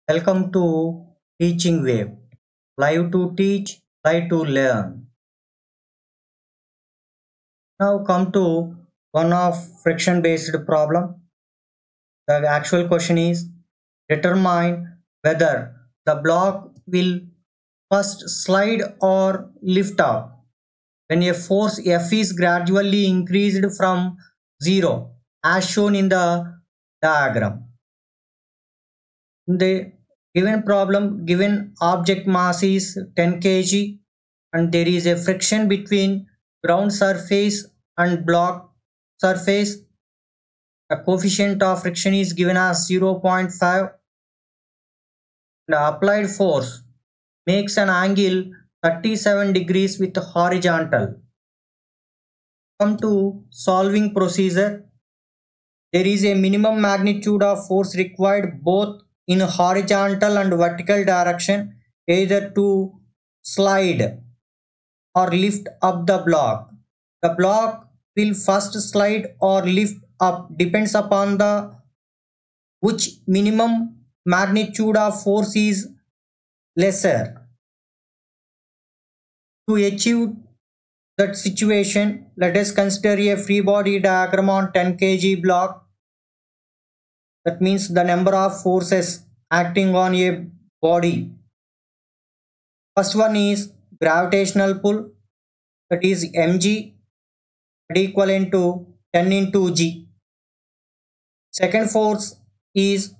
Welcome to Teaching Wave. Live to teach, live to learn. Now come to one of friction based problem. The actual question is determine whether the block will first slide or lift up when a force F is gradually increased from 0 as shown in the diagram. In the given problem, given object mass is 10 kg and there is a friction between ground surface and block surface. The coefficient of friction is given as 0.5. The applied force makes an angle 37 degrees with horizontal. Come to solving procedure. There is a minimum magnitude of force required both in horizontal and vertical direction, either to slide or lift up the block. The block will first slide or lift up depends upon the which minimum magnitude of force is lesser. To achieve that situation, let us consider a free body diagram on 10 kg block. That means the number of forces acting on a body. First one is gravitational pull, that is mg, that equivalent to 10 into g. Second force is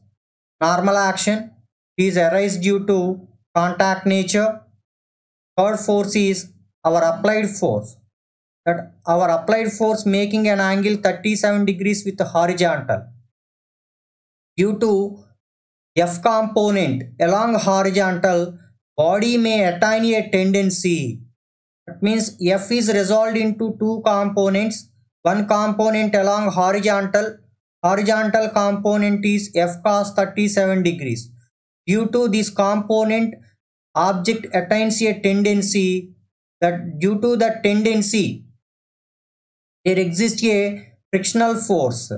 normal action, it is arise due to contact nature. Third force is our applied force, that our applied force making an angle 37 degrees with horizontal. Due to F component along horizontal, body may attain a tendency. That means F is resolved into two components. One component along horizontal component is F cos 37 degrees. Due to this component, object attains a tendency. That due to the tendency, there exists a frictional force.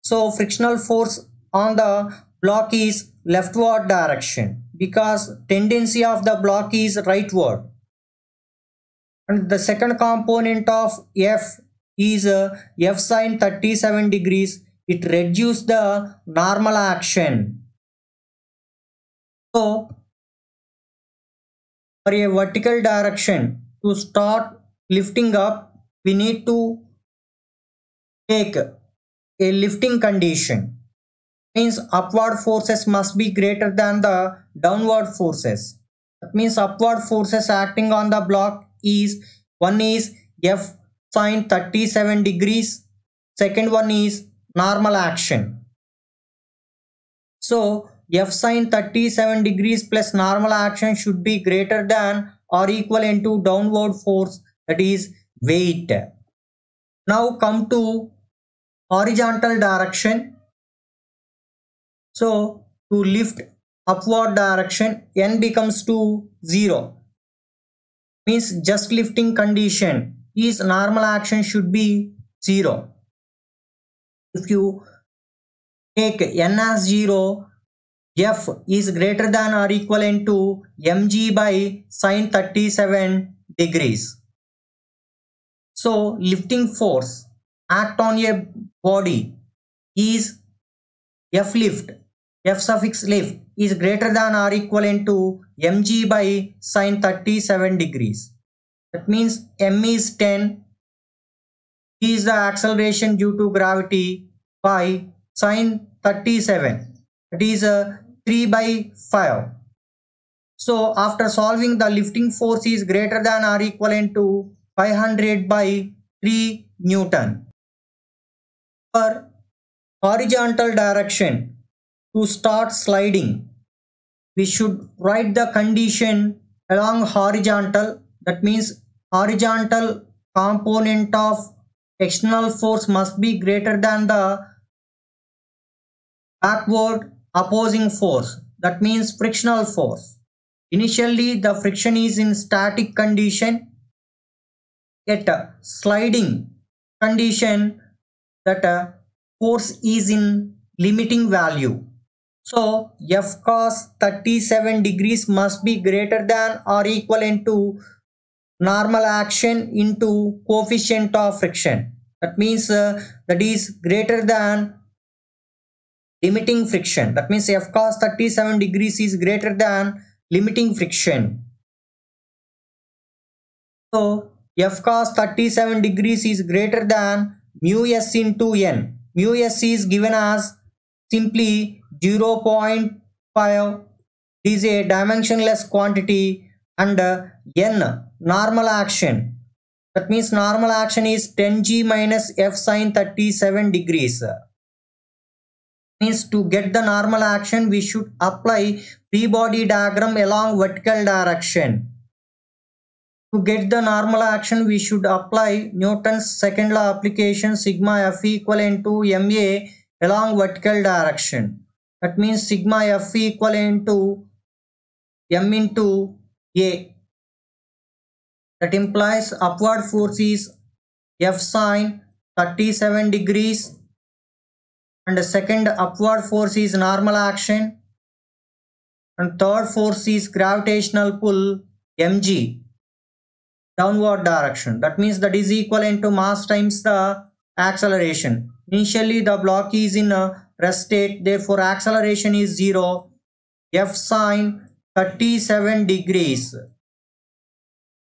So frictional force on the block is leftward direction because tendency of the block is rightward. And the second component of F is F sine 37 degrees. It reduces the normal action. So for a vertical direction to start lifting up, we need to take a lifting condition. Means upward forces must be greater than the downward forces. That means upward forces acting on the block is one is F sine 37 degrees, second one is normal action. So F sine 37 degrees plus normal action should be greater than or equivalent to downward force, that is weight. Now come to horizontal direction. So to lift upward direction, n becomes to 0. Means just lifting condition is normal action should be 0. If you take n as 0, F is greater than or equivalent to mg by sine 37 degrees. So lifting force act on a body is F lift, F suffix lift is greater than or equivalent to mg by sine 37 degrees. That means m is 10, g is the acceleration due to gravity by sine 37. That is 3 by 5. So after solving, the lifting force is greater than or equivalent to 500 by 3 Newton. For horizontal direction, to start sliding, we should write the condition along horizontal. That means horizontal component of external force must be greater than the backward opposing force. That means frictional force. Initially, the friction is in static condition. At sliding condition, that force is in limiting value. So f cos 37 degrees must be greater than or equivalent to normal action into coefficient of friction. That means that is greater than limiting friction. That means f cos 37 degrees is greater than limiting friction. So f cos 37 degrees is greater than mu s into n. Mu s is given as simply 0.5. It is a dimensionless quantity, and n normal action. That means normal action is 10g minus f sine 37 degrees. Means to get the normal action we should apply free body diagram along vertical direction. To get the normal action we should apply Newton's second law application, sigma f equivalent to ma along vertical direction. That means sigma f equivalent to m into a. That implies upward force is f sine 37 degrees, and the second upward force is normal action, and third force is gravitational pull mg downward direction. That means that is equivalent to mass times the acceleration. Initially the block is in a rest state, therefore acceleration is 0. F sine 37 degrees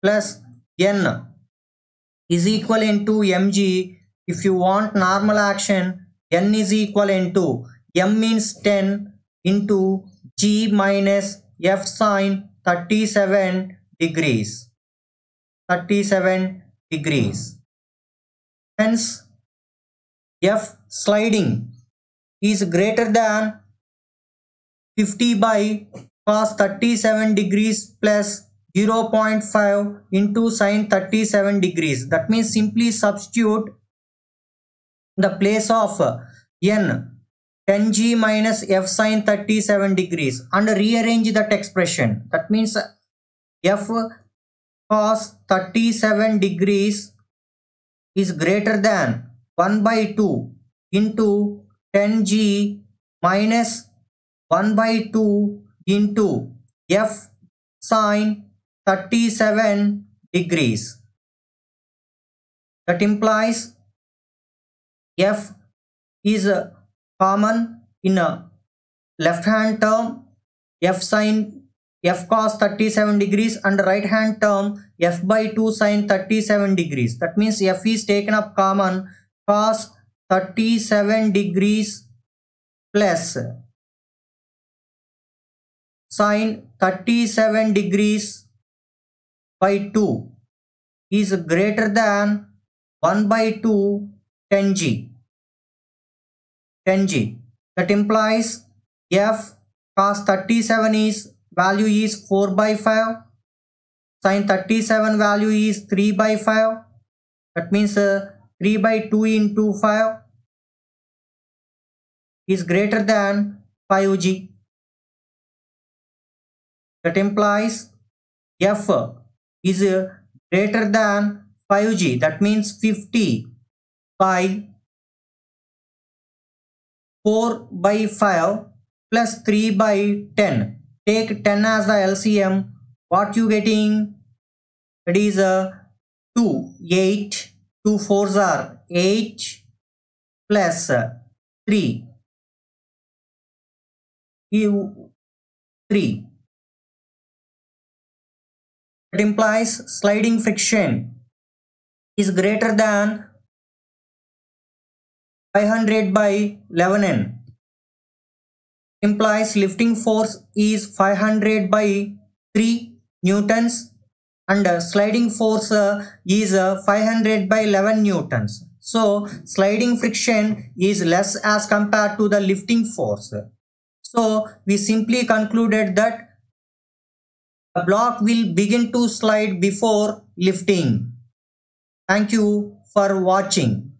plus n is equivalent to mg. If you want normal action, n is equivalent to m means 10 into g minus f sine 37 degrees. 37 degrees. Hence f sliding is greater than 50 by cos 37 degrees plus 0.5 into sine 37 degrees. That means simply substitute the place of n 10g minus f sine 37 degrees and rearrange that expression. That means f cos 37 degrees is greater than 1 by 2 into 10g minus 1 by 2 into f sine 37 degrees. That implies f is common in a left hand term f sine f cos 37 degrees and right hand term f by 2 sine 37 degrees. That means f is taken up common, cos 37 degrees plus sine 37 degrees by 2 is greater than 1 by 2 10g. That implies f cos 37 is value is 4 by 5, sine 37 value is 3 by 5. That means 3 by 2 into 5 is greater than 5g. That implies f is greater than 5g. That means 50 by 4 by 5 plus 3 by 10. Take 10 as the LCM. What you getting? That is 2. 8. 2 4s are 8 plus 3. 3. That implies sliding friction is greater than 500 by 11n. Implies lifting force is 500 by 3 newtons and sliding force is 500 by 11 newtons. So sliding friction is less as compared to the lifting force. So we simply concluded that the block will begin to slide before lifting. Thank you for watching.